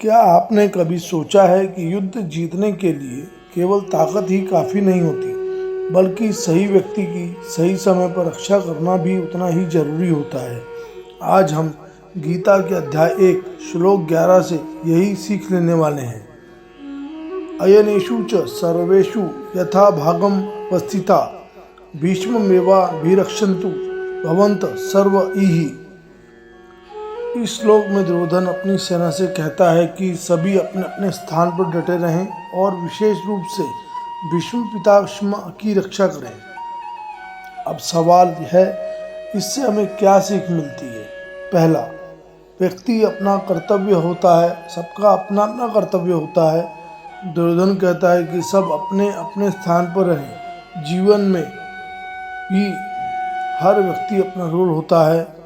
क्या आपने कभी सोचा है कि युद्ध जीतने के लिए केवल ताकत ही काफ़ी नहीं होती, बल्कि सही व्यक्ति की सही समय पर रक्षा करना भी उतना ही जरूरी होता है। आज हम गीता के अध्याय 1 श्लोक 11 से यही सीख लेने वाले हैं। अयनेषु च सर्वेषु यथा भागम वस्थिता भीष्ममेवाभिरक्षन्तु भवन्तः सर्व इहि। इस श्लोक में दुर्योधन अपनी सेना से कहता है कि सभी अपने अपने स्थान पर डटे रहें और विशेष रूप से भीष्म पितामह की रक्षा करें। अब सवाल है, इससे हमें क्या सीख मिलती है? पहला, व्यक्ति अपना कर्तव्य होता है, सबका अपना अपना कर्तव्य होता है। दुर्योधन कहता है कि सब अपने अपने स्थान पर रहें। जीवन में भी हर व्यक्ति अपना रोल होता है।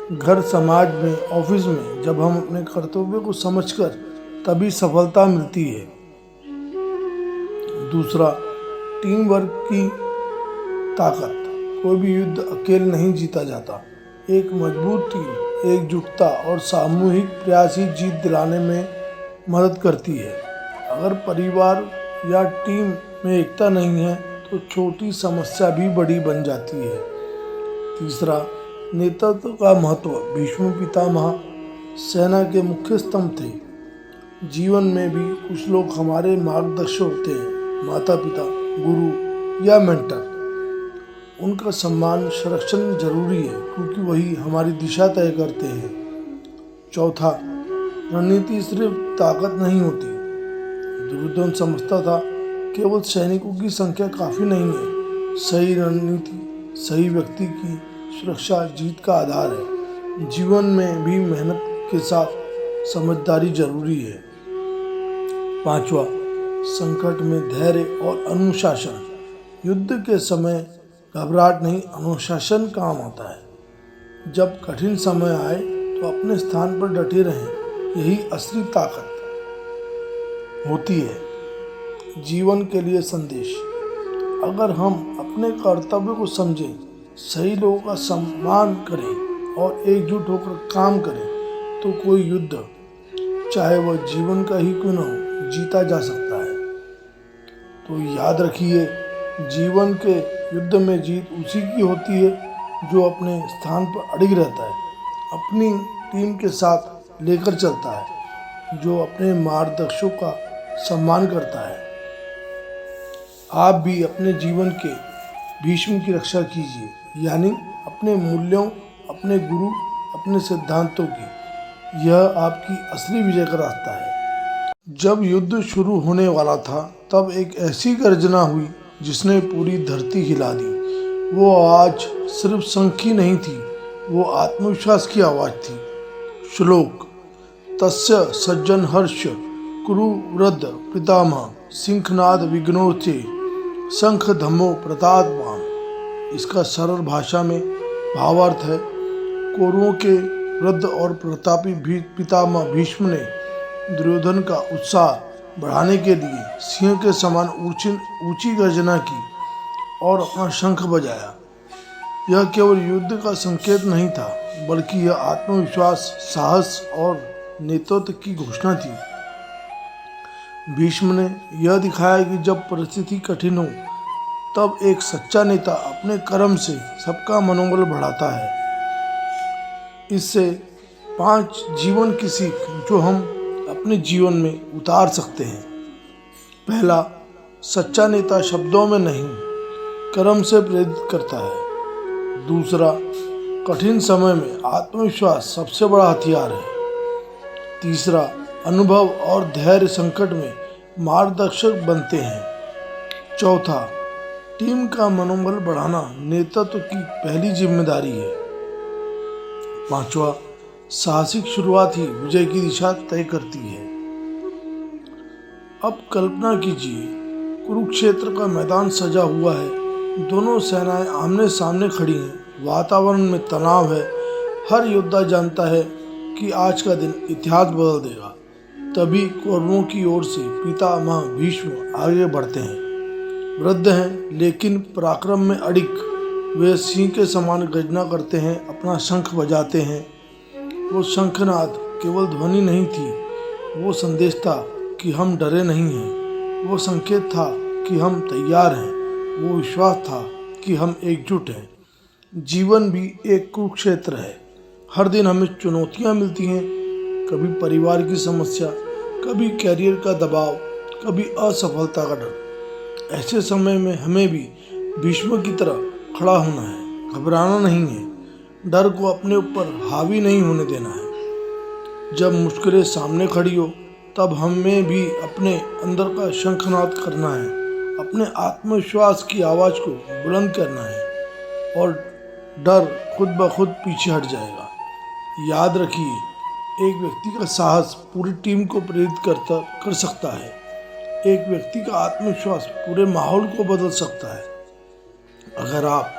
घर, समाज में, ऑफिस में जब हम अपने कर्तव्य को समझकर तभी सफलता मिलती है। दूसरा, टीम वर्क की ताकत। कोई भी युद्ध अकेले नहीं जीता जाता। एक मजबूत टीम एकजुटता और सामूहिक प्रयास ही जीत दिलाने में मदद करती है। अगर परिवार या टीम में एकता नहीं है तो छोटी समस्या भी बड़ी बन जाती है। तीसरा, नेतृत्व का महत्व। भीष्म पितामह सेना के मुख्य स्तंभ थे। जीवन में भी कुछ लोग हमारे मार्गदर्शक होते हैं, माता पिता, गुरु या मेंटर। उनका सम्मान संरक्षण जरूरी है क्योंकि वही हमारी दिशा तय करते हैं। चौथा, रणनीति सिर्फ ताकत नहीं होती। दुर्योधन समझता था केवल सैनिकों की संख्या काफ़ी नहीं है, सही रणनीति, सही व्यक्ति की सुरक्षा जीत का आधार है। जीवन में भी मेहनत के साथ समझदारी जरूरी है। पांचवा, संकट में धैर्य और अनुशासन। युद्ध के समय घबराहट नहीं, अनुशासन काम आता है। जब कठिन समय आए तो अपने स्थान पर डटे रहें, यही असली ताकत होती है। जीवन के लिए संदेश। अगर हम अपने कर्तव्य को समझें, सही लोगों का सम्मान करें और एकजुट होकर काम करें तो कोई युद्ध, चाहे वह जीवन का ही क्यों न हो, जीता जा सकता है। तो याद रखिए, जीवन के युद्ध में जीत उसी की होती है जो अपने स्थान पर अड़िग रहता है, अपनी टीम के साथ लेकर चलता है, जो अपने मार्गदर्शकों का सम्मान करता है। आप भी अपने जीवन के भीष्म की रक्षा कीजिए, यानी अपने मूल्यों, अपने गुरु, अपने सिद्धांतों की। यह आपकी असली विजय का रास्ता है। जब युद्ध शुरू होने वाला था तब एक ऐसी गर्जना हुई जिसने पूरी धरती हिला दी। वो आवाज़ सिर्फ शंख की नहीं थी, वो आत्मविश्वास की आवाज़ थी। श्लोक। तस्य सज्जन हर्ष कुरु वृद्ध पितामह सिंहनाद विघ्नोचे शंख धम्मो प्रतापवान। इसका सरल भाषा में भावार्थ है, कौरवों के वृद्ध और प्रतापी पितामह भीष्म ने दुर्योधन का उत्साह बढ़ाने के लिए सिंह के समान ऊंची गर्जना की और अपना शंख बजाया। यह केवल युद्ध का संकेत नहीं था, बल्कि यह आत्मविश्वास, साहस और नेतृत्व की घोषणा थी। भीष्म ने यह दिखाया कि जब परिस्थिति कठिन हो तब एक सच्चा नेता अपने कर्म से सबका मनोबल बढ़ाता है। इससे 5 जीवन की सीख जो हम अपने जीवन में उतार सकते हैं। पहला, सच्चा नेता शब्दों में नहीं, कर्म से प्रेरित करता है। दूसरा, कठिन समय में आत्मविश्वास सबसे बड़ा हथियार है। तीसरा, अनुभव और धैर्य संकट में मार्गदर्शक बनते हैं। चौथा, टीम का मनोबल बढ़ाना नेतृत्व की पहली जिम्मेदारी है। पांचवा, साहसिक शुरुआत ही विजय की दिशा तय करती है। अब कल्पना कीजिए, कुरुक्षेत्र का मैदान सजा हुआ है, दोनों सेनाएं आमने सामने खड़ी हैं, वातावरण में तनाव है। हर योद्धा जानता है कि आज का दिन इतिहास बदल देगा। तभी कौरवों की ओर से पितामह भीष्म आगे बढ़ते हैं। वृद्ध हैं लेकिन पराक्रम में अडिग। वे सिंह के समान गर्जना करते हैं, अपना शंख बजाते हैं। वो शंखनाद केवल ध्वनि नहीं थी, वो संदेश था कि हम डरे नहीं हैं, वो संकेत था कि हम तैयार हैं, वो विश्वास था कि हम एकजुट हैं। जीवन भी एक कुरुक्षेत्र है। हर दिन हमें चुनौतियाँ मिलती हैं, कभी परिवार की समस्या, कभी कैरियर का दबाव, कभी असफलता का डर। ऐसे समय में हमें भी भीष्म की तरह खड़ा होना है, घबराना नहीं है, डर को अपने ऊपर हावी नहीं होने देना है। जब मुश्किलें सामने खड़ी हो तब हमें भी अपने अंदर का शंखनाद करना है, अपने आत्मविश्वास की आवाज़ को बुलंद करना है और डर खुद ब खुद पीछे हट जाएगा। याद रखिए, एक व्यक्ति का साहस पूरी टीम को प्रेरित कर सकता है। एक व्यक्ति का आत्मविश्वास पूरे माहौल को बदल सकता है। अगर आप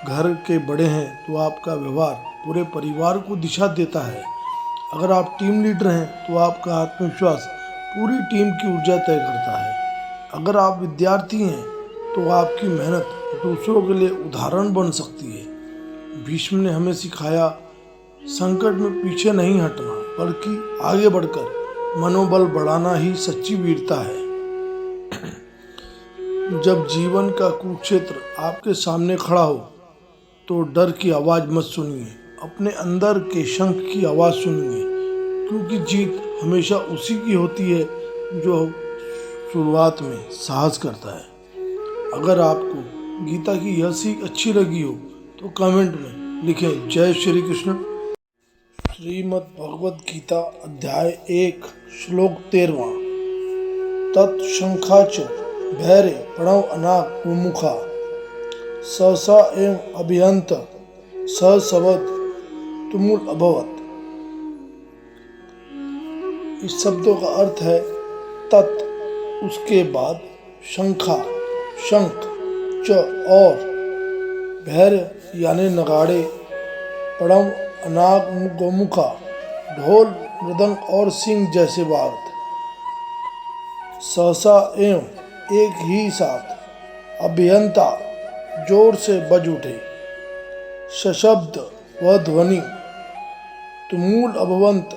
घर के बड़े हैं तो आपका व्यवहार पूरे परिवार को दिशा देता है। अगर आप टीम लीडर हैं तो आपका आत्मविश्वास पूरी टीम की ऊर्जा तय करता है। अगर आप विद्यार्थी हैं तो आपकी मेहनत दूसरों के लिए उदाहरण बन सकती है। भीष्म ने हमें सिखाया, संकट में पीछे नहीं हटना बल्कि आगे बढ़कर मनोबल बढ़ाना ही सच्ची वीरता है। जब जीवन का कुरुक्षेत्र आपके सामने खड़ा हो तो डर की आवाज़ मत सुनिए, अपने अंदर के शंख की आवाज़ सुनिए, क्योंकि जीत हमेशा उसी की होती है जो शुरुआत में साहस करता है। अगर आपको गीता की यह सीख अच्छी लगी हो तो कमेंट में लिखें जय श्री कृष्ण। श्रीमद् भगवद गीता अध्याय 1 श्लोक 13। तत्शंखा च भैरे प्रणव अनाक मुमुखा सहसा एवं अभियंत सहसवद तुमुल अभवत। इस शब्दों का अर्थ है तत् उसके बाद, शंखा शंख, च और, भैर यानी नगाड़े, प्रणव अनाग गोमुखा ढोल मृदंग और सिंह जैसे वाद्य सहसा एवं एक ही साथ, अभियंता जोर से बज उठे, सशब्द व ध्वनि, तुमूल अभवंत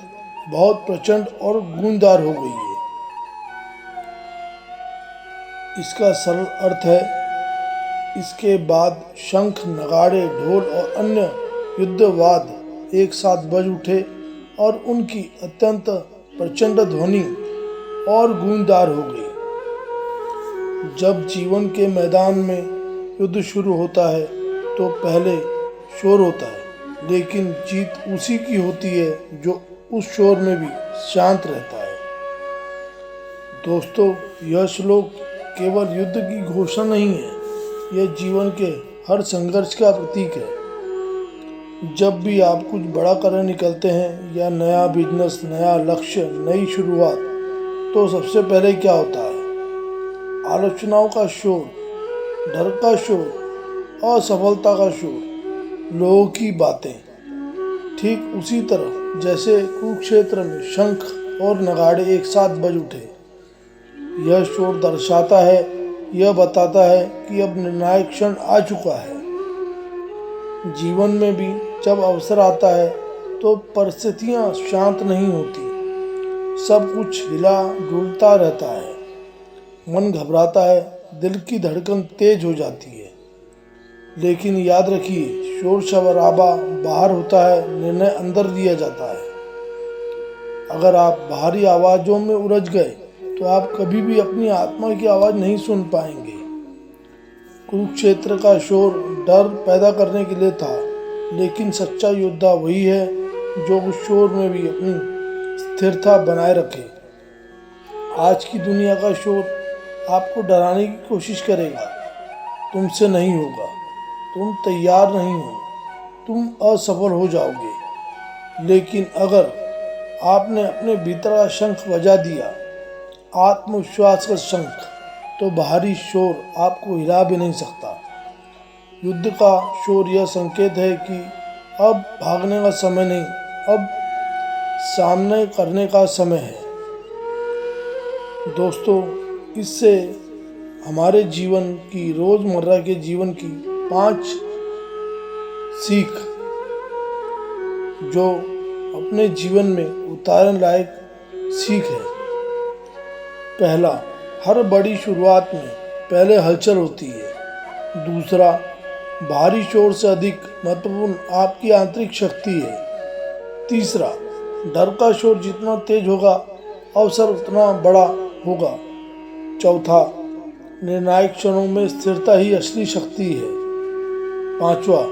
बहुत प्रचंड और गूंजदार हो गई है। इसका सरल अर्थ है इसके बाद शंख नगाड़े ढोल और अन्य युद्धवाद एक साथ बज उठे और उनकी अत्यंत प्रचंड ध्वनि और गूंजदार हो गई। जब जीवन के मैदान में युद्ध शुरू होता है तो पहले शोर होता है, लेकिन जीत उसी की होती है जो उस शोर में भी शांत रहता है। दोस्तों, यह श्लोक केवल युद्ध की घोषणा नहीं है, यह जीवन के हर संघर्ष का प्रतीक है। जब भी आप कुछ बड़ा करने निकलते हैं या नया बिजनेस, नया लक्ष्य, नई शुरुआत, तो सबसे पहले क्या होता है? आलोचनाओं का शोर, डर का शोर, असफलता का शोर, लोगों की बातें। ठीक उसी तरह जैसे कुरुक्षेत्र में शंख और नगाड़े एक साथ बज उठे, यह शोर दर्शाता है, यह बताता है कि अब निर्णायक क्षण आ चुका है। जीवन में भी जब अवसर आता है तो परिस्थितियां शांत नहीं होती, सब कुछ हिला डुलता रहता है, मन घबराता है, दिल की धड़कन तेज हो जाती है। लेकिन याद रखिए, शोर शराबा बाहर होता है, निर्णय अंदर दिया जाता है। अगर आप बाहरी आवाज़ों में उलझ गए तो आप कभी भी अपनी आत्मा की आवाज़ नहीं सुन पाएंगे। कुरुक्षेत्र का शोर डर पैदा करने के लिए था, लेकिन सच्चा योद्धा वही है जो उस शोर में भी अपनी स्थिरता बनाए रखे। आज की दुनिया का शोर आपको डराने की कोशिश करेगा, तुमसे नहीं होगा, तुम तैयार नहीं हो, तुम असफल हो जाओगे। लेकिन अगर आपने अपने भीतर का शंख बजा दिया, आत्मविश्वास का शंख, तो बाहरी शोर आपको हिला भी नहीं सकता। युद्ध का शोर यह संकेत है कि अब भागने का समय नहीं, अब सामने करने का समय है। दोस्तों, इससे हमारे जीवन की, रोज़मर्रा के जीवन की 5 सीख जो अपने जीवन में उतारने लायक सीख है। पहला, हर बड़ी शुरुआत में पहले हलचल होती है। दूसरा, बाहरी शोर से अधिक महत्वपूर्ण आपकी आंतरिक शक्ति है। तीसरा, डर का शोर जितना तेज होगा अवसर उतना बड़ा होगा। चौथा, निर्णायक क्षणों में स्थिरता ही असली शक्ति है। पांचवा,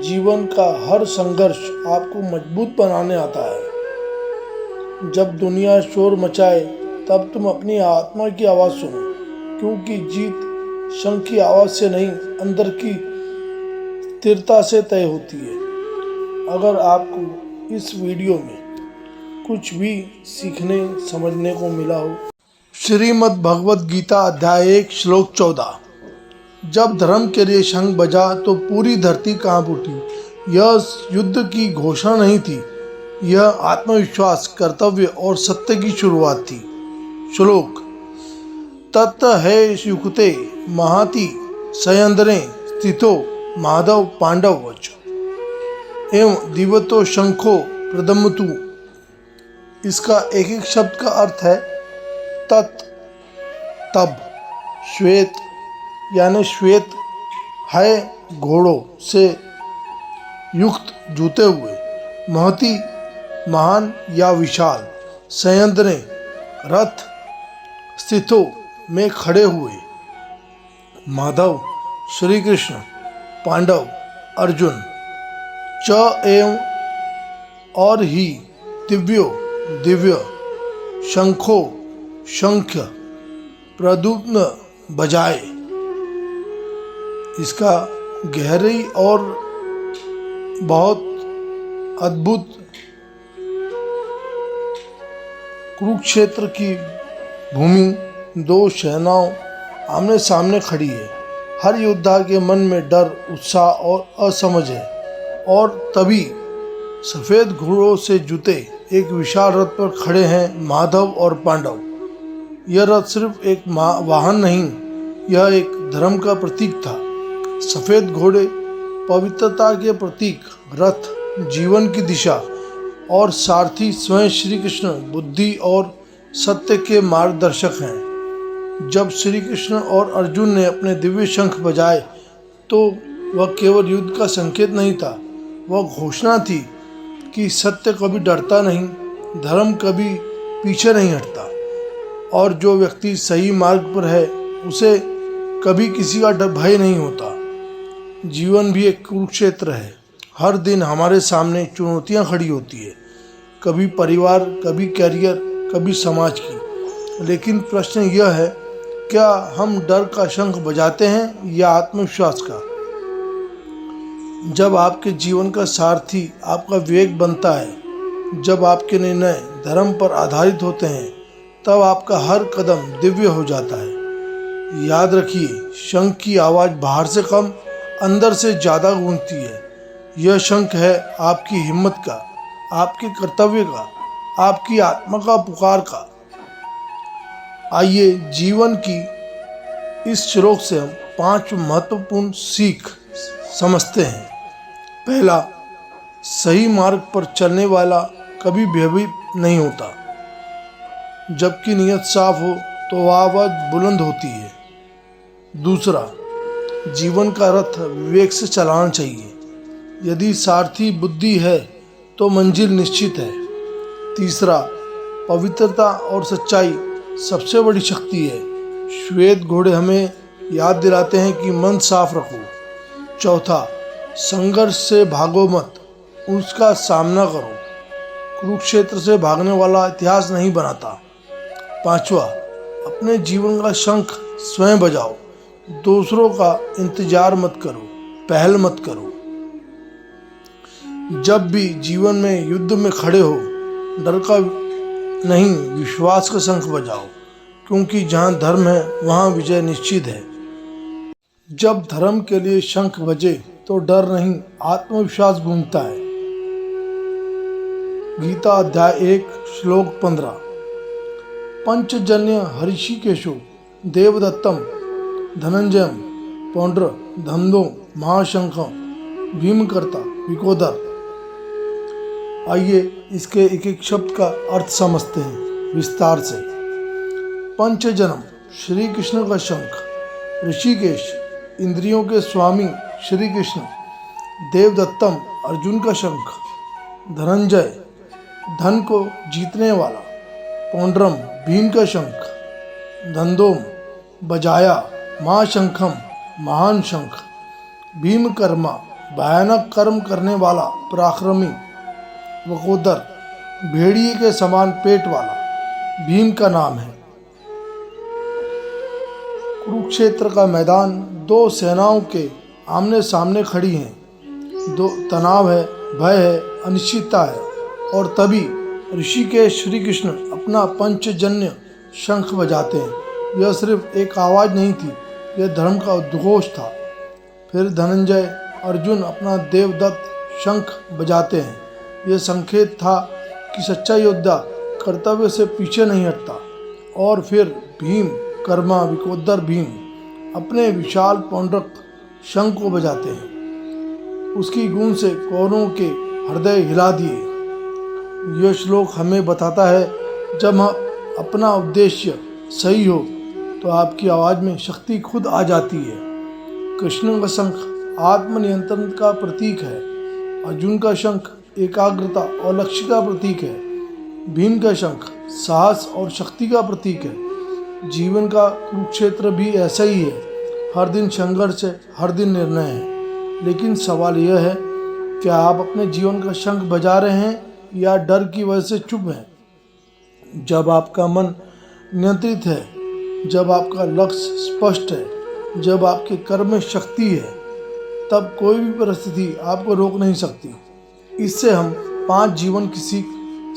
जीवन का हर संघर्ष आपको मजबूत बनाने आता है। जब दुनिया शोर मचाए तब तुम अपनी आत्मा की आवाज़ सुनो, क्योंकि जीत शंख की आवाज़ से नहीं, अंदर की स्थिरता से तय होती है। अगर आपको इस वीडियो में कुछ भी सीखने समझने को मिला हो, श्रीमद् भगवद गीता अध्याय 1 श्लोक 14। जब धर्म के लिए शंख बजा तो पूरी धरती कांप उठी। यह युद्ध की घोषणा नहीं थी, यह आत्मविश्वास, कर्तव्य और सत्य की शुरुआत थी। श्लोक: तत् है युक्ते महाति सयंद्रे स्थितो माधव पांडव वच एवं दिवतो शंखो प्रदमतु। इसका एक एक शब्द का अर्थ है तत्, तब, श्वेत यानी श्वेत है घोड़ों से युक्त जूते हुए, महति महान या विशाल, संयंत्र रथ, स्थितों में खड़े हुए, माधव श्री कृष्ण, पांडव अर्जुन, च एवं और ही दिव्यो दिव्य, शंखो शंख, प्रद्युम्न बजाए। इसका गहरी और बहुत अद्भुत, कुरुक्षेत्र की भूमि दो सेनाओं आमने सामने खड़ी है। हर योद्धा के मन में डर, उत्साह और असमझ है। और तभी सफ़ेद घोड़ों से जुते एक विशाल रथ पर खड़े हैं माधव और पांडव। यह रथ सिर्फ एक वाहन नहीं, यह एक धर्म का प्रतीक था। सफ़ेद घोड़े पवित्रता के प्रतीक, रथ जीवन की दिशा और सारथी स्वयं श्री कृष्ण बुद्धि और सत्य के मार्गदर्शक हैं। जब श्री कृष्ण और अर्जुन ने अपने दिव्य शंख बजाए तो वह केवल युद्ध का संकेत नहीं था, वह घोषणा थी कि सत्य कभी डरता नहीं, धर्म कभी पीछे नहीं हटता और जो व्यक्ति सही मार्ग पर है उसे कभी किसी का भय नहीं होता। जीवन भी एक कुरुक्षेत्र है। हर दिन हमारे सामने चुनौतियां खड़ी होती है, कभी परिवार, कभी करियर, कभी समाज की। लेकिन प्रश्न यह है, क्या हम डर का शंख बजाते हैं या आत्मविश्वास का? जब आपके जीवन का सारथी आपका विवेक बनता है, जब आपके निर्णय धर्म पर आधारित होते हैं, तब आपका हर कदम दिव्य हो जाता है। याद रखिए, शंख की आवाज़ बाहर से कम, अंदर से ज़्यादा गूंजती है। यह शंख है आपकी हिम्मत का, आपके कर्तव्य का, आपकी आत्मा का पुकार का। आइए जीवन की इस श्लोक से हम 5 महत्वपूर्ण सीख समझते हैं। पहला, सही मार्ग पर चलने वाला कभी भयभीत नहीं होता। जबकि नीयत साफ हो तो आवाज़ बुलंद होती है। दूसरा, जीवन का रथ विवेक से चलाना चाहिए। यदि सारथी बुद्धि है तो मंजिल निश्चित है। तीसरा, पवित्रता और सच्चाई सबसे बड़ी शक्ति है। श्वेत घोड़े हमें याद दिलाते हैं कि मन साफ रखो। चौथा, संघर्ष से भागो मत, उसका सामना करो। कुरुक्षेत्र से भागने वाला इतिहास नहीं बनाता। पांचवा, अपने जीवन का शंख स्वयं बजाओ, दूसरों का इंतजार मत करो, पहल मत करो। जब भी जीवन में युद्ध में खड़े हो, डर का नहीं, विश्वास का शंख बजाओ, क्योंकि जहाँ धर्म है वहाँ विजय निश्चित है। जब धर्म के लिए शंख बजे तो डर नहीं, आत्मविश्वास गूंजता है। गीता अध्याय 1 श्लोक 15। पंचजन्य हृषिकेशो देवदत्तम धनंजयम पौंड्र धमदो महाशंखम भीमकर्ता विकोदर। आइए इसके एक एक शब्द का अर्थ समझते हैं। विस्तार से। पंचजन्म श्री कृष्ण का शंख, ऋषिकेश इंद्रियों के स्वामी श्री कृष्ण, देवदत्तम अर्जुन का शंख, धनंजय धन को जीतने वाला, पौंड्रम भीम का शंख, धंधोम बजाया महाशंखम महान शंख, भीमकर्मा भयानक कर्म करने वाला पराक्रमी, वकोदर भेड़िए के समान पेट वाला भीम का नाम है। कुरुक्षेत्र का मैदान दो सेनाओं के आमने सामने खड़ी हैं। दो तनाव है, भय है, अनिश्चितता है, और तभी ऋषिकेश श्री कृष्ण अपना पंचजन्य शंख बजाते हैं। यह सिर्फ एक आवाज़ नहीं थी, यह धर्म का उद्घोष था। फिर धनंजय अर्जुन अपना देवदत्त शंख बजाते हैं। यह संकेत था कि सच्चा योद्धा कर्तव्य से पीछे नहीं हटता। और फिर भीम कर्मा विकोदर भीम अपने विशाल पौंड्रक शंख को बजाते हैं। उसकी गूंज से कौरवों के हृदय हिला दिए। यह श्लोक हमें बताता है, जब अपना उद्देश्य सही हो तो आपकी आवाज़ में शक्ति खुद आ जाती है। कृष्ण का शंख आत्मनियंत्रण का प्रतीक है, अर्जुन का शंख एकाग्रता और लक्ष्य का प्रतीक है, भीम का शंख साहस और शक्ति का प्रतीक है। जीवन का कुरुक्षेत्र भी ऐसा ही है, हर दिन संघर्ष है, हर दिन निर्णय है। लेकिन सवाल यह है, क्या आप अपने जीवन का शंख बजा रहे हैं या डर की वजह से चुप हैं? जब आपका मन नियंत्रित है, जब आपका लक्ष्य स्पष्ट है, जब आपके कर्म में शक्ति है, तब कोई भी परिस्थिति आपको रोक नहीं सकती। इससे हम 5 जीवन की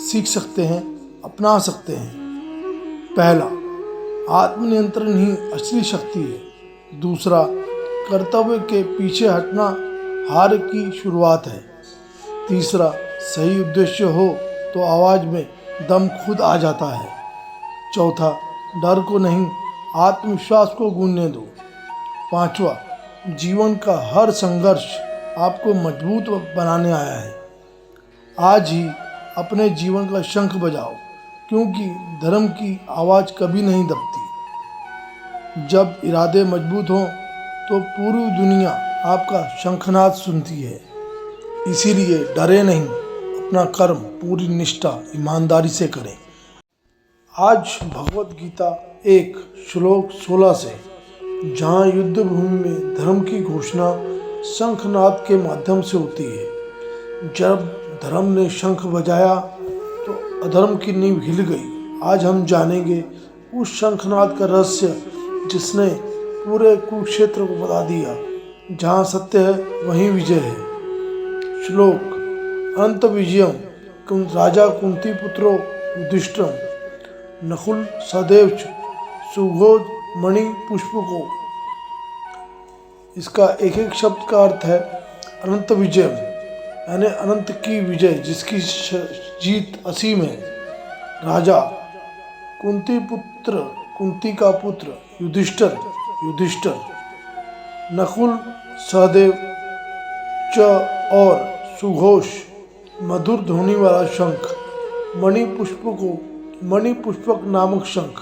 सीख सकते हैं, अपना सकते हैं। पहला, आत्मनियंत्रण ही असली शक्ति है। दूसरा, कर्तव्य के पीछे हटना हार की शुरुआत है। तीसरा, सही उद्देश्य हो तो आवाज़ में दम खुद आ जाता है। चौथा, डर को नहीं आत्मविश्वास को गूंजने दो। पांचवा, जीवन का हर संघर्ष आपको मजबूत बनाने आया है। आज ही अपने जीवन का शंख बजाओ, क्योंकि धर्म की आवाज़ कभी नहीं दबती। जब इरादे मजबूत हों तो पूरी दुनिया आपका शंखनाद सुनती है। इसीलिए डरे नहीं, अपना कर्म पूरी निष्ठा ईमानदारी से करें। आज भगवत गीता 1 श्लोक 16 से, जहाँ युद्ध भूमि में धर्म की घोषणा शंखनाद के माध्यम से होती है। जब धर्म ने शंख बजाया तो अधर्म की नींव हिल गई। आज हम जानेंगे उस शंखनाद का रहस्य जिसने पूरे कुरुक्षेत्र को बता दिया। जहाँ सत्य है वहीं विजय है। श्लोक, अनंत विजयम राजा कुंती पुत्रो युधिष्ठिरम, नकुल सहदेव सुघोष मणि पुष्पको। इसका एक एक शब्द का अर्थ है अनंत विजयम, यानी अनंत की विजय, जिसकी जीत असीम है। राजा कुंती पुत्र, कुंती का पुत्र युधिष्ठिर, नकुल सहदेव च और सुघोष मधुर ध्वनि वाला शंख, मणि पुष्पक नामक शंख।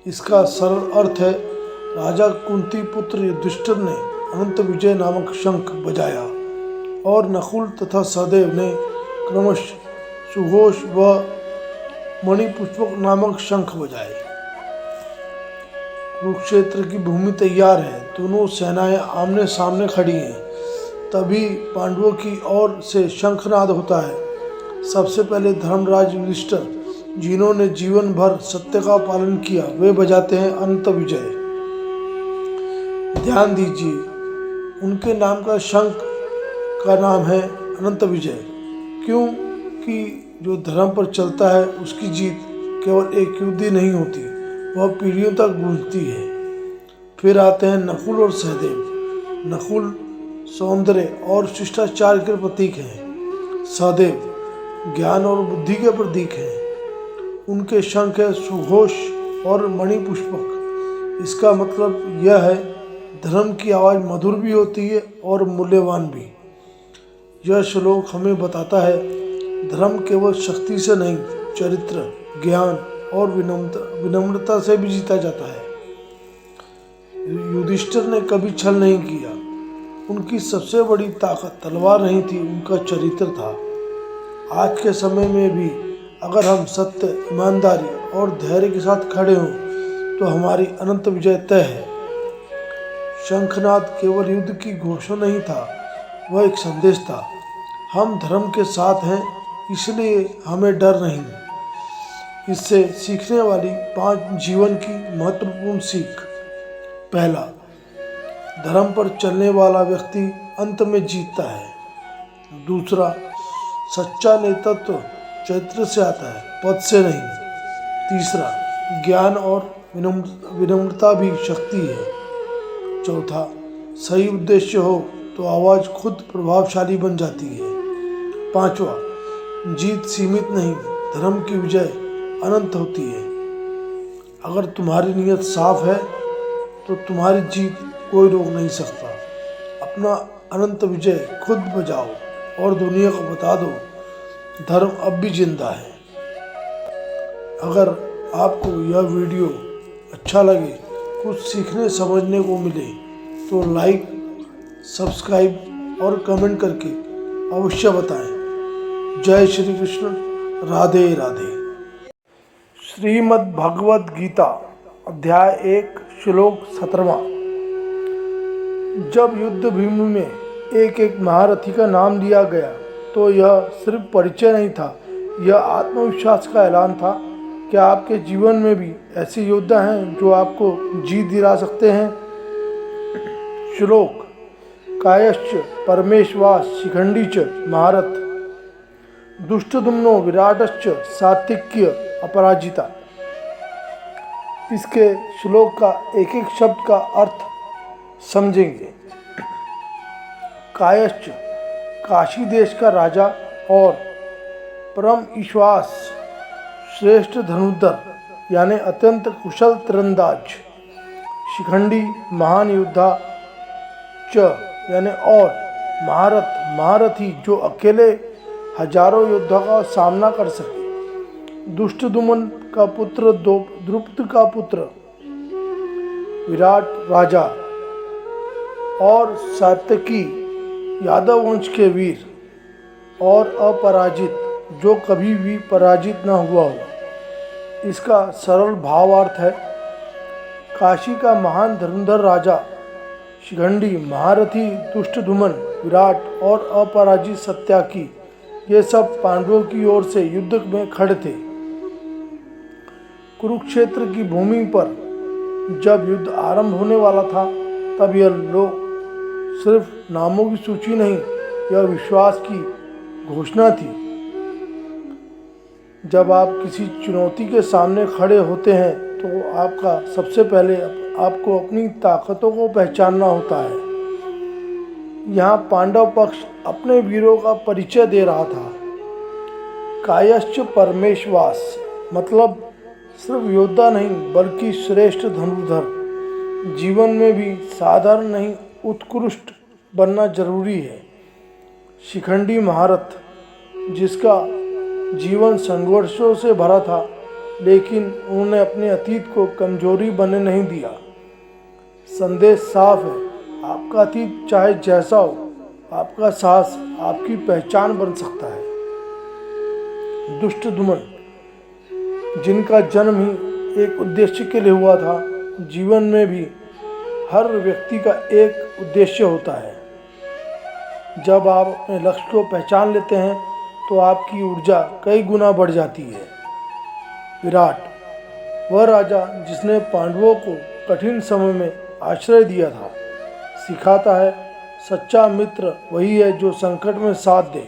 इसका सरल अर्थ है, राजा कुंती पुत्र युधिष्ठिर ने अनंत विजय नामक शंख बजाया और नकुल तथा सहदेव ने क्रमशः सुघोष व मणि पुष्पक नामक शंख बजाए। कुरुक्षेत्र की भूमि तैयार है, दोनों सेनाएं आमने सामने खड़ी हैं। तभी पांडवों की ओर से शंखनाद होता है। सबसे पहले धर्मराज युधिष्ठिर, जिन्होंने जीवन भर सत्य का पालन किया, वे बजाते हैं अनंत विजय। ध्यान दीजिए, उनके नाम का शंख का नाम है अनंत विजय, क्योंकि जो धर्म पर चलता है उसकी जीत केवल एक युद्ध ही नहीं होती, वह पीढ़ियों तक गूंजती है। फिर आते हैं नकुल और सहदेव। नकुल सौंदर्य और शिष्टाचार के प्रतीक हैं, सहदेव ज्ञान और बुद्धि के प्रतीक हैं। उनके शंख है सुघोष और मणि पुष्पक। इसका मतलब यह है, धर्म की आवाज़ मधुर भी होती है और मूल्यवान भी। यह श्लोक हमें बताता है, धर्म केवल शक्ति से नहीं चरित्र, ज्ञान और विनम्रता से भी जीता जाता है। युधिष्ठिर ने कभी छल नहीं किया। उनकी सबसे बड़ी ताकत तलवार नहीं थी, उनका चरित्र था। आज के समय में भी अगर हम सत्य, ईमानदारी और धैर्य के साथ खड़े हों तो हमारी अनंत विजय तय है। शंखनाद केवल युद्ध की घोषणा नहीं था, वह एक संदेश था। हम धर्म के साथ हैं, इसलिए हमें डर नहीं। इससे सीखने वाली 5 जीवन की महत्वपूर्ण सीख। पहला, धर्म पर चलने वाला व्यक्ति अंत में जीतता है। दूसरा, सच्चा नेतृत्व चरित्र से आता है, पद से नहीं। तीसरा, ज्ञान और विनम्रता भी शक्ति है। चौथा, सही उद्देश्य हो तो आवाज़ खुद प्रभावशाली बन जाती है। पांचवा, जीत सीमित नहीं, धर्म की विजय अनंत होती है। अगर तुम्हारी नीयत साफ है तो तुम्हारी जीत कोई रोक नहीं सकता। अपना अनंत विजय खुद बजाओ और दुनिया को बता दो, धर्म अब भी जिंदा है। अगर आपको यह वीडियो अच्छा लगे, कुछ सीखने समझने को मिले तो लाइक, सब्सक्राइब और कमेंट करके अवश्य बताएं। जय श्री कृष्ण, राधे राधे। श्रीमद् भगवद गीता अध्याय 1 श्लोक 17वां। जब युद्ध भूमि में एक महारथी का नाम लिया गया तो यह सिर्फ परिचय नहीं था, यह आत्मविश्वास का ऐलान था। क्या आपके जीवन में भी ऐसे योद्धा हैं जो आपको जीत दिला सकते हैं? श्लोक। कायश्च परमेश्वास शिखंडी च महारथ, दुष्टदुम्नो विराटश्च सात्विक्य अपराजिता। इसके श्लोक का एक एक शब्द का अर्थ समझेंगे। कायश्च काशी देश का राजा और परम ईश्वास श्रेष्ठ धनुर्धर यानी अत्यंत कुशल तीरंदाज, शिखंडी महान योद्धा, च यानी और महारथ महारथी जो अकेले हजारों योद्धा का सामना कर सके, दुष्टदुम्न का पुत्र, द्रुपद का पुत्र, विराट राजा और सात्यकी यादव वंश के वीर, और अपराजित जो कभी भी पराजित न हुआ हो। इसका सरल भावार्थ है, काशी का महान धनुर्धर राजा, शिखंडी, महारथी दुष्टदुम्न, विराट और अपराजित सात्यकी, ये सब पांडवों की ओर से युद्ध में खड़े थे। कुरुक्षेत्र की भूमि पर जब युद्ध आरंभ होने वाला था तब यह लोग सिर्फ नामों की सूची नहीं, यह विश्वास की घोषणा थी। जब आप किसी चुनौती के सामने खड़े होते हैं तो आपका सबसे पहले आपको अपनी ताकतों को पहचानना होता है। यहाँ पांडव पक्ष अपने वीरों का परिचय दे रहा था। कायश्च परमेश्वास मतलब सिर्फ योद्धा नहीं बल्कि श्रेष्ठ धनुर्धर। जीवन में भी साधारण नहीं, उत्कृष्ट बनना जरूरी है। शिखंडी महारथ जिसका जीवन संघर्षों से भरा था, लेकिन उन्होंने अपने अतीत को कमजोरी बनने नहीं दिया। संदेश साफ है, आपका अतीत चाहे जैसा हो, आपका साहस आपकी पहचान बन सकता है। दुष्टदुम्न जिनका जन्म ही एक उद्देश्य के लिए हुआ था, जीवन में भी हर व्यक्ति का एक उद्देश्य होता है। जब आप अपने लक्ष्य को पहचान लेते हैं तो आपकी ऊर्जा कई गुना बढ़ जाती है। विराट वह राजा जिसने पांडवों को कठिन समय में आश्रय दिया था, सिखाता है सच्चा मित्र वही है जो संकट में साथ दे।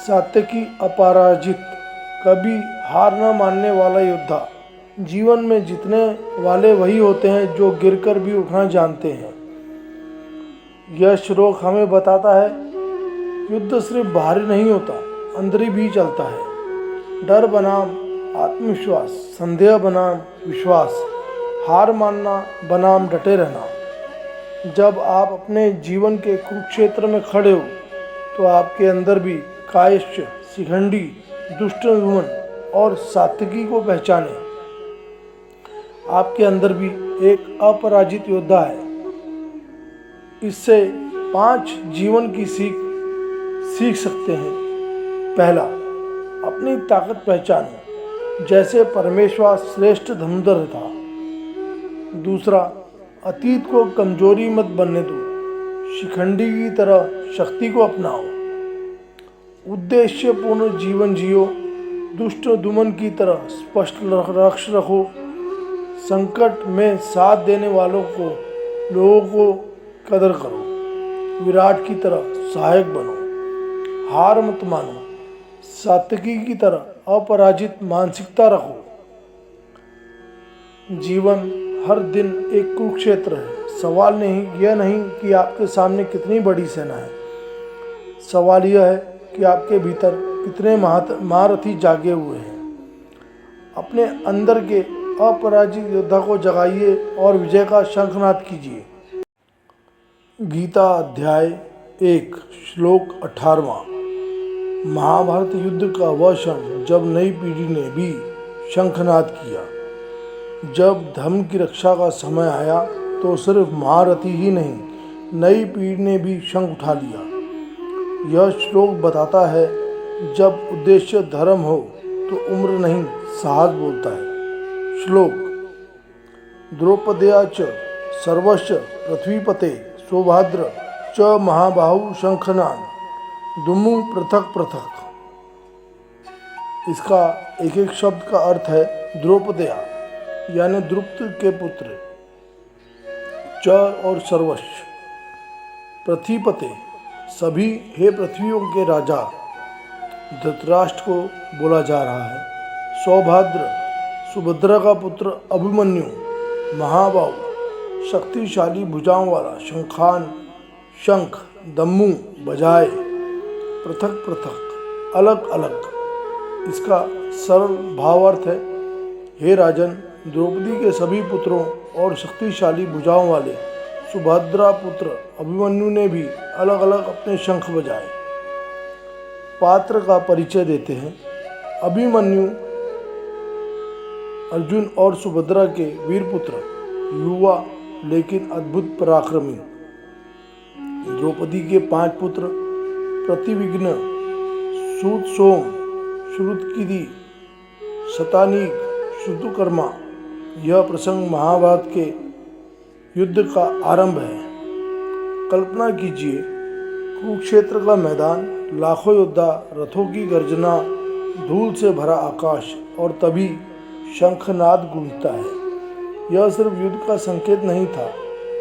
सात्यकी अपराजित कभी हार न मानने वाला योद्धा। जीवन में जीतने वाले वही होते हैं जो गिरकर भी उठना जानते हैं। यह श्लोक हमें बताता है युद्ध सिर्फ बाहरी नहीं होता, अंदर भी चलता है। डर बनाम आत्मविश्वास, संदेह बनाम विश्वास, हार मानना बनाम डटे रहना। जब आप अपने जीवन के कुरुक्षेत्र में खड़े हो तो आपके अंदर भी कायश्च, शिखंडी, दुष्ट दुमन और सात्विकी को पहचाने। आपके अंदर भी एक अपराजित योद्धा है। इससे 5 जीवन की सीख सकते हैं। पहला, अपनी ताकत पहचानो, जैसे परमेश्वर श्रेष्ठ धनुर्धर था। दूसरा, अतीत को कमजोरी मत बनने दो, शिखंडी की तरह शक्ति को अपनाओ। उद्देश्यपूर्ण जीवन जियो, दुष्ट दुमन की तरह स्पष्ट लक्ष्य रखो। संकट में साथ देने लोगों को कदर करो। विराट की तरह सहायक बनो, हार मत मानो। सात्विकी की तरह अपराजित मानसिकता रखो। जीवन हर दिन एक कुरुक्षेत्र है। सवाल यह नहीं कि आपके सामने कितनी बड़ी सेना है, सवाल यह है कि आपके भीतर कितने महारथी जागे हुए हैं। अपने अंदर के अपराजित योद्धा को जगाइए और विजय का शंखनाद कीजिए। गीता अध्याय 1 श्लोक 18वां। महाभारत युद्ध का वह क्षण जब नई पीढ़ी ने भी शंखनाद किया। जब धर्म की रक्षा का समय आया तो सिर्फ महारथी ही नहीं, नई पीढ़ी ने भी शंख उठा लिया। यह श्लोक बताता है, जब उद्देश्य धर्म हो तो उम्र नहीं साहस बोलता है। श्लोक: द्रौपदया च सर्वस्य पृथ्वीपते सौभद्र च महाबाहु शंखनाद दुमु पृथक पृथक। इसका एक एक शब्द का अर्थ है द्रौपदया यानी द्रुपद के पुत्र, च और सर्वस्य, पृथ्वीपते सभी, हे पृथ्वियों के राजा। धृतराष्ट्र को बोला जा रहा है। सौभद्र सुभद्रा का पुत्र अभिमन्यु, महाबाहु शक्तिशाली भुजाओं वाला, शंख दम्मू बजाए, पृथक पृथक अलग अलग। इसका सरल भावार्थ है, हे राजन, द्रौपदी के सभी पुत्रों और शक्तिशाली भुजाओं वाले सुभद्रा पुत्र अभिमन्यु ने भी अलग अलग अपने शंख बजाए। पात्र का परिचय देते हैं। अभिमन्यु अर्जुन और सुभद्रा के वीरपुत्र, युवा लेकिन अद्भुत पराक्रमी। द्रौपदी के 5 पुत्र, प्रतिविघ्न, सूत सोम, श्रुतकिदी, शतानीक, श्रुतकर्मा। यह प्रसंग महाभारत के युद्ध का आरंभ है। कल्पना कीजिए, कुरुक्षेत्र का मैदान, लाखों योद्धा, रथों की गर्जना, धूल से भरा आकाश, और तभी शंखनाद गूंजता है। यह सिर्फ युद्ध का संकेत नहीं था,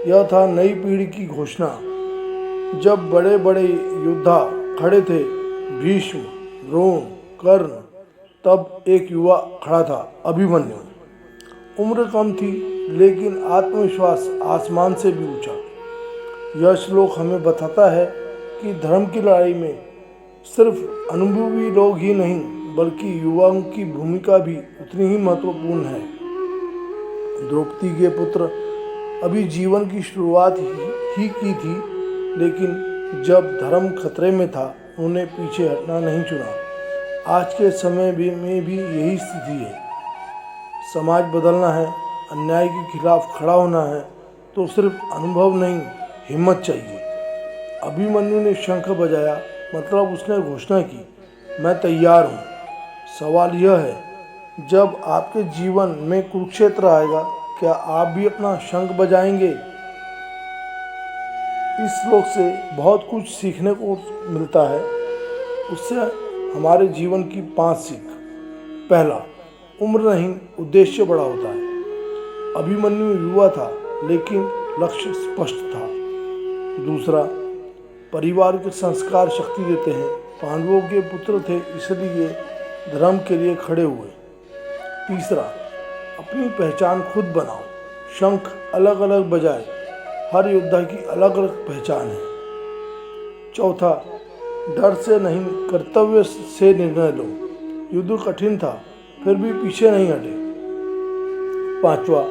यह था नई पीढ़ी की घोषणा। जब बड़े बड़े योद्धा खड़े थे, भीष्म, द्रोण, कर्ण, तब एक युवा खड़ा था, अभिमन्यु। उम्र कम थी लेकिन आत्मविश्वास आसमान से भी ऊंचा। यह श्लोक हमें बताता है कि धर्म की लड़ाई में सिर्फ अनुभवी लोग ही नहीं बल्कि युवाओं की भूमिका भी उतनी ही महत्वपूर्ण है। द्रौपदी के पुत्र अभी जीवन की शुरुआत ही की थी, लेकिन जब धर्म खतरे में था उन्हें पीछे हटना नहीं चुना। आज के समय में भी यही स्थिति है। समाज बदलना है, अन्याय के खिलाफ खड़ा होना है तो सिर्फ अनुभव नहीं, हिम्मत चाहिए। अभिमन्यु ने शंख बजाया, मतलब उसने घोषणा की, मैं तैयार हूँ। सवाल यह है, जब आपके जीवन में कुरुक्षेत्र आएगा, क्या आप भी अपना शंख बजाएंगे? इस श्लोक से बहुत कुछ सीखने को मिलता है। उससे हमारे जीवन की 5 सीख। पहला, उम्र नहीं उद्देश्य बड़ा होता है। अभिमन्यु युवा था लेकिन लक्ष्य स्पष्ट था। दूसरा, परिवार के संस्कार शक्ति देते हैं। पांडवों के पुत्र थे इसलिए धर्म के लिए खड़े हुए। तीसरा, अपनी पहचान खुद बनाओ। शंख अलग अलग बजाए, हर योद्धा की अलग अलग पहचान है। चौथा, डर से नहीं कर्तव्य से निर्णय लो। युद्ध कठिन था फिर भी पीछे नहीं हटे। पांचवा,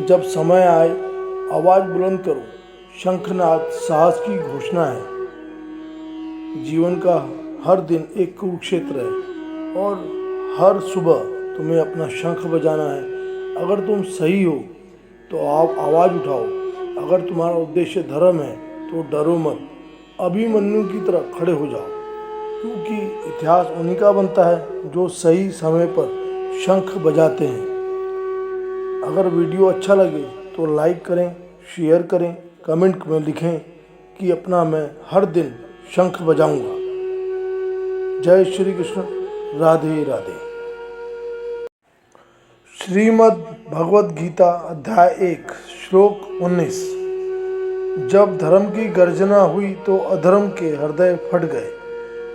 जब समय आए आवाज बुलंद करो। शंखनाद साहस की घोषणा है। जीवन का हर दिन एक कुरुक्षेत्र है और हर सुबह तुम्हें अपना शंख बजाना है। अगर तुम सही हो तो आप आवाज़ उठाओ। अगर तुम्हारा उद्देश्य धर्म है तो डरो मत, अभिमन्यु की तरह खड़े हो जाओ, क्योंकि इतिहास उन्हीं का बनता है जो सही समय पर शंख बजाते हैं। अगर वीडियो अच्छा लगे तो लाइक करें, शेयर करें, कमेंट में लिखें कि अपना मैं हर दिन शंख बजाऊंगा। जय श्री कृष्ण। राधे राधे। श्रीमद् भगवद गीता अध्याय 1 श्लोक 19। जब धर्म की गर्जना हुई तो अधर्म के हृदय फट गए।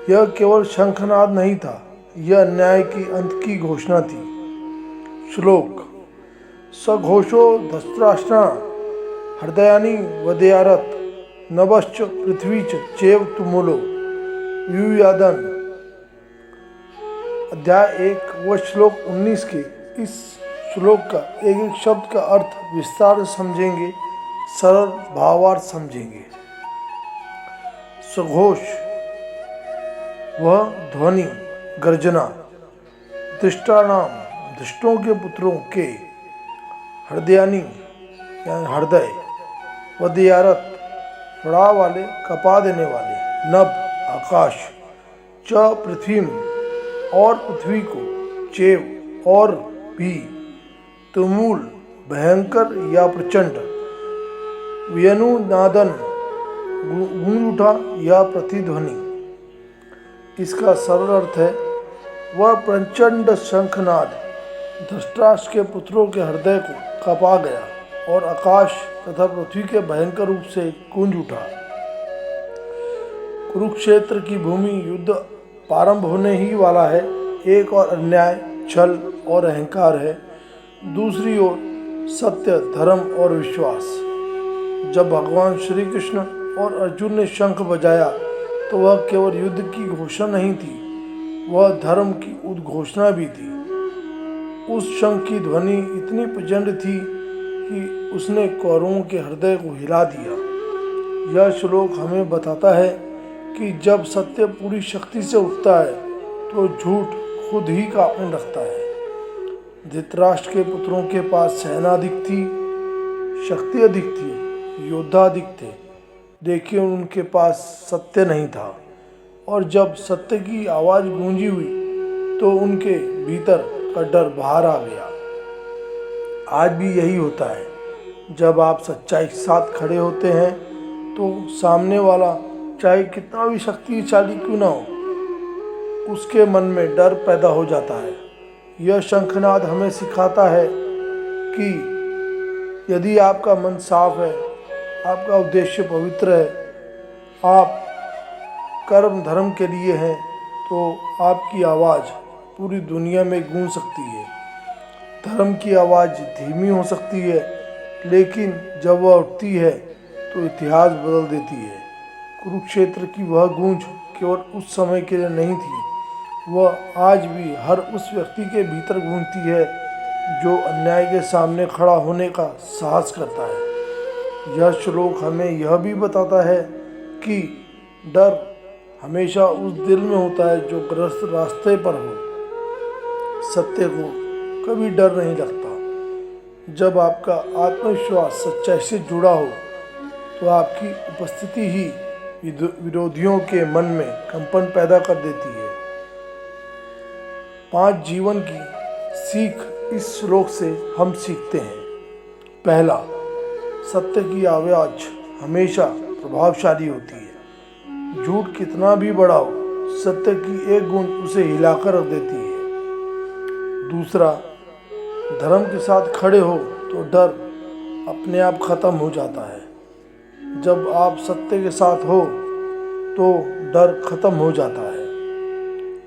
यह केवल शंखनाद नहीं था, यह न्याय की अंत की घोषणा थी। श्लोक। सघोषो धस्त्राष्ट्रा हृदयानि वदेयारत नभश्च पृथ्वी चेव तुमुलो युयादन। अध्याय 1 व श्लोक 19 के इस श्लोक का एक एक शब्द का अर्थ विस्तार से समझेंगे, सरल भावार्थ समझेंगे। सघोष वह ध्वनि, गर्जना। दृष्टानाम दुष्टों के पुत्रों के, हृदयानी यानी हृदय, वदयारत फड़ा वाले, कपा देने वाले, नभ आकाश, च पृथ्वी और पृथ्वी को, चेव और भी, तुमूल भयंकर या प्रचंड, व्यनुनादन गूंज उठा या प्रतिध्वनि। इसका सरल अर्थ है वह प्रचंड शंखनाद धृतराष्ट्र के पुत्रों के हृदय को कपा गया और आकाश तथा पृथ्वी के भयंकर रूप से गूंज उठा। कुरुक्षेत्र की भूमि युद्ध प्रारंभ होने ही वाला है। एक और अन्याय, छल और अहंकार है, दूसरी ओर सत्य, धर्म और विश्वास। जब भगवान श्री कृष्ण और अर्जुन ने शंख बजाया तो वह केवल युद्ध की घोषणा नहीं थी, वह धर्म की उद्घोषणा भी थी। उस शंख की ध्वनि इतनी प्रचंड थी कि उसने कौरवों के हृदय को हिला दिया। यह श्लोक हमें बताता है कि जब सत्य पूरी शक्ति से उठता है तो झूठ खुद ही कांपने लगता है। धृतराष्ट्र के पुत्रों के पास सेना अधिक थी, शक्ति अधिक थी, योद्धा अधिक थे, लेकिन उनके पास सत्य नहीं था। और जब सत्य की आवाज़ गूंजी हुई तो उनके भीतर का डर बाहर आ गया। आज भी यही होता है, जब आप सच्चाई के साथ खड़े होते हैं तो सामने वाला चाहे कितना भी शक्तिशाली क्यों ना हो, उसके मन में डर पैदा हो जाता है। यह शंखनाद हमें सिखाता है कि यदि आपका मन साफ है, आपका उद्देश्य पवित्र है, आप कर्म धर्म के लिए हैं, तो आपकी आवाज़ पूरी दुनिया में गूंज सकती है। धर्म की आवाज़ धीमी हो सकती है, लेकिन जब वह उठती है तो इतिहास बदल देती है। कुरुक्षेत्र की वह गूंज केवल उस समय के लिए नहीं थी, वह आज भी हर उस व्यक्ति के भीतर गूंजती है जो अन्याय के सामने खड़ा होने का साहस करता है। यह श्लोक हमें यह भी बताता है कि डर हमेशा उस दिल में होता है जो ग्रस्त रास्ते पर हो। सत्य को कभी डर नहीं लगता। जब आपका आत्मविश्वास सच्चाई से जुड़ा हो तो आपकी उपस्थिति ही विरोधियों के मन में कंपन पैदा कर देती है। 5 जीवन की सीख इस श्लोक से हम सीखते हैं। पहला, सत्य की आवाज़ हमेशा प्रभावशाली होती है। झूठ कितना भी बड़ा हो, सत्य की एक गूंज उसे हिलाकर रख देती है। दूसरा, धर्म के साथ खड़े हो तो डर अपने आप खत्म हो जाता है। जब आप सत्य के साथ हो तो डर खत्म हो जाता है।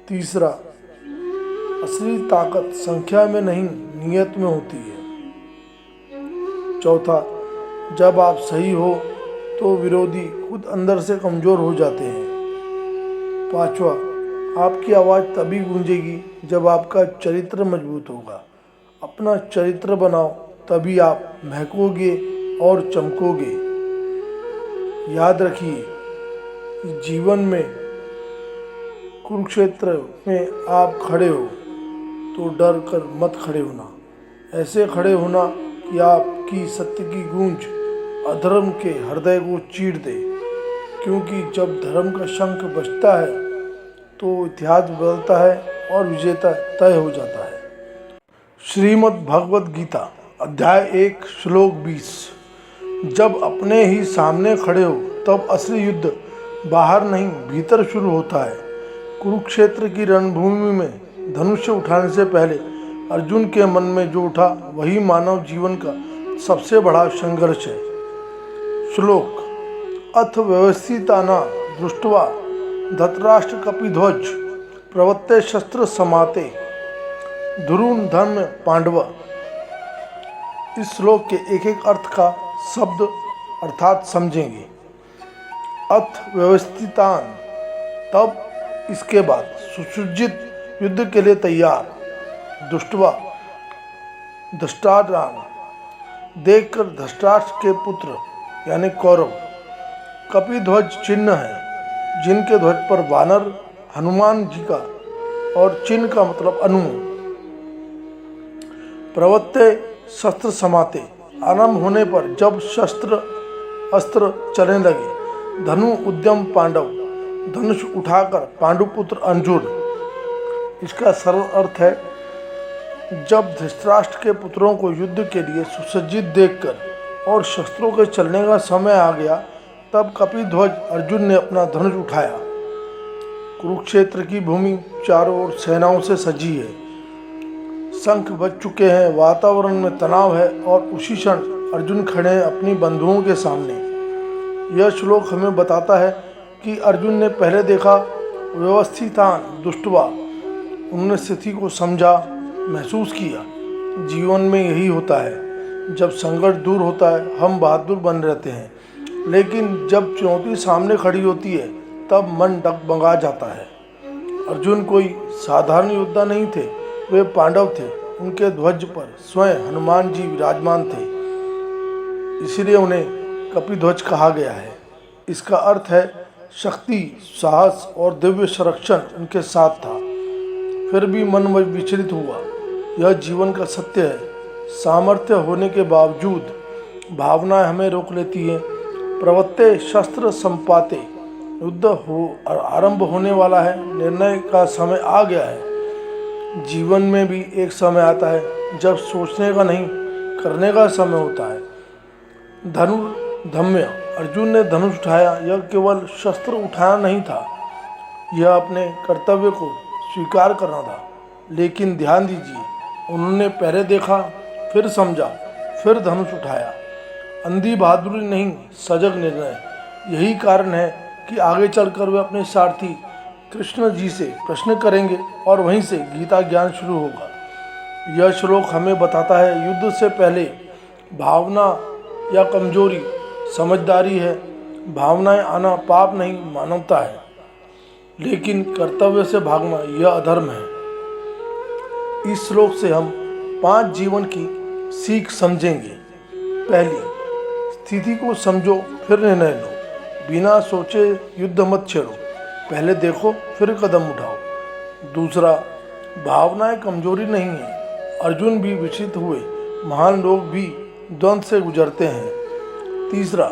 तीसरा, असली ताकत संख्या में नहीं, नियत में होती है। चौथा, जब आप सही हो तो विरोधी खुद अंदर से कमज़ोर हो जाते हैं। पांचवा, आपकी आवाज़ तभी गूंजेगी जब आपका चरित्र मजबूत होगा। अपना चरित्र बनाओ, तभी आप महकोगे और चमकोगे। याद रखिए, जीवन में कुरुक्षेत्र में आप खड़े हो तो डर कर मत खड़े होना, ऐसे खड़े होना कि आपकी सत्य की गूंज अधर्म के हृदय को चीर दे, क्योंकि जब धर्म का शंख बजता है तो इतिहास बदलता है और विजेता तय हो जाता है। श्रीमद् भगवद गीता अध्याय 1 श्लोक 20। जब अपने ही सामने खड़े हो तब असली युद्ध बाहर नहीं भीतर शुरू होता है। कुरुक्षेत्र की रणभूमि में धनुष उठाने से पहले अर्जुन के मन में जो उठा वही मानव जीवन का सबसे बड़ा संघर्ष है। श्लोक। अथ व्यवस्थिताना दृष्ट्वा धृतराष्ट्र कपिध्वज प्रवत्ते शस्त्र समाते धुरून धर्म पांडव। इस श्लोक के एक एक अर्थ का शब्द अर्थात समझेंगे। अथ व्यवस्थितान, तब इसके बाद सुसज्जित युद्ध के लिए तैयार। दुष्टवा, धृष्टारान, देखकर धृतराष्ट्र के पुत्र यानी कौरव। कपिध्वज चिन्ह है जिनके ध्वज पर वानर हनुमान जी का और चिन्ह का मतलब अनु। प्रवत्ते शस्त्र समाते, आरंभ होने पर जब शस्त्र अस्त्र चलने लगे। धनु उद्यम पांडव, धनुष उठाकर पांडुपुत्र अर्जुन। इसका सरल अर्थ है, जब धृतराष्ट्र के पुत्रों को युद्ध के लिए सुसज्जित देखकर और शस्त्रों के चलने का समय आ गया, तब कपिध्वज अर्जुन ने अपना धनुष उठाया। कुरुक्षेत्र की भूमि चारों ओर सेनाओं से सजी है। शंख बज चुके हैं, वातावरण में तनाव है और उसी क्षण अर्जुन खड़े हैं अपनी बंधुओं के सामने। यह श्लोक हमें बताता है कि अर्जुन ने पहले देखा व्यवस्थितान दुष्टवा, उन्होंने स्थिति को समझा, महसूस किया। जीवन में यही होता है, जब संघर्ष दूर होता है हम बहादुर बन रहते हैं, लेकिन जब चुनौती सामने खड़ी होती है तब मन डगमगा जाता है। अर्जुन कोई साधारण योद्धा नहीं थे, वे पांडव थे। उनके ध्वज पर स्वयं हनुमान जी विराजमान थे, इसलिए उन्हें कपिध्वज कहा गया है। इसका अर्थ है शक्ति, साहस और दिव्य संरक्षण उनके साथ था। फिर भी मन विचलित हुआ, यह जीवन का सत्य है। सामर्थ्य होने के बावजूद भावनाएं हमें रोक लेती हैं। प्रवत्ते शस्त्र संपाते, युद्ध आरंभ होने वाला है, निर्णय का समय आ गया है। जीवन में भी एक समय आता है जब सोचने का नहीं करने का समय होता है। धनुर्धम्य, अर्जुन ने धनुष उठाया। यह केवल शस्त्र उठाना नहीं था, यह अपने कर्तव्य को स्वीकार करना था। लेकिन ध्यान दीजिए, उन्होंने पहले देखा, फिर समझा, फिर धनुष उठाया। अंधी बहादुरी नहीं, सजग निर्णय। यही कारण है कि आगे चलकर वे अपने सारथी कृष्ण जी से प्रश्न करेंगे और वहीं से गीता ज्ञान शुरू होगा। यह श्लोक हमें बताता है, युद्ध से पहले भावना या कमजोरी समझदारी है। भावनाएं आना पाप नहीं, मानवता है। लेकिन कर्तव्य से भागना यह अधर्म है। इस श्लोक से हम 5 जीवन की सीख समझेंगे। पहली, स्थिति को समझो फिर निर्णय लो। बिना सोचे युद्ध मत छेड़ो, पहले देखो फिर कदम उठाओ। दूसरा, भावनाएं कमजोरी नहीं है। अर्जुन भी विचलित हुए, महान लोग भी द्वंद्व से गुजरते हैं। तीसरा,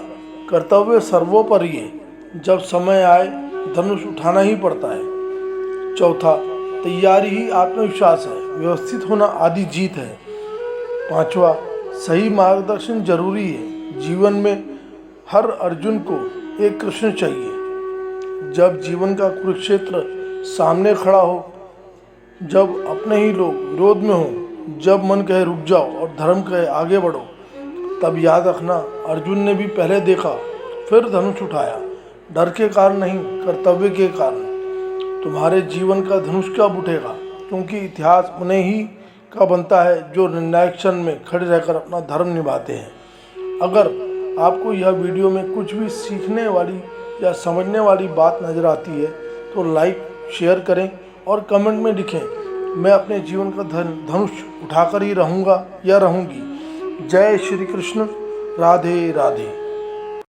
कर्तव्य सर्वोपरि है, जब समय आए धनुष उठाना ही पड़ता है। चौथा, तैयारी ही आत्मविश्वास है, व्यवस्थित होना आदि जीत है। पांचवा, सही मार्गदर्शन जरूरी है। जीवन में हर अर्जुन को एक कृष्ण चाहिए। जब जीवन का कुरुक्षेत्र सामने खड़ा हो, जब अपने ही लोग विरोध में हो, जब मन कहे रुक जाओ और धर्म कहे आगे बढ़ो, तब याद रखना, अर्जुन ने भी पहले देखा, फिर धनुष उठाया। डर के कारण नहीं, कर्तव्य के कारण। तुम्हारे जीवन का धनुष कब उठेगा? क्योंकि इतिहास उन्हें ही का बनता है जो निर्णायक क्षण में खड़े रहकर अपना धर्म निभाते हैं। अगर आपको यह वीडियो में कुछ भी सीखने वाली या समझने वाली बात नज़र आती है तो लाइक शेयर करें और कमेंट में लिखें, मैं अपने जीवन का धनुष उठाकर ही रहूँगा या रहूँगी। जय श्री कृष्ण। राधे राधे।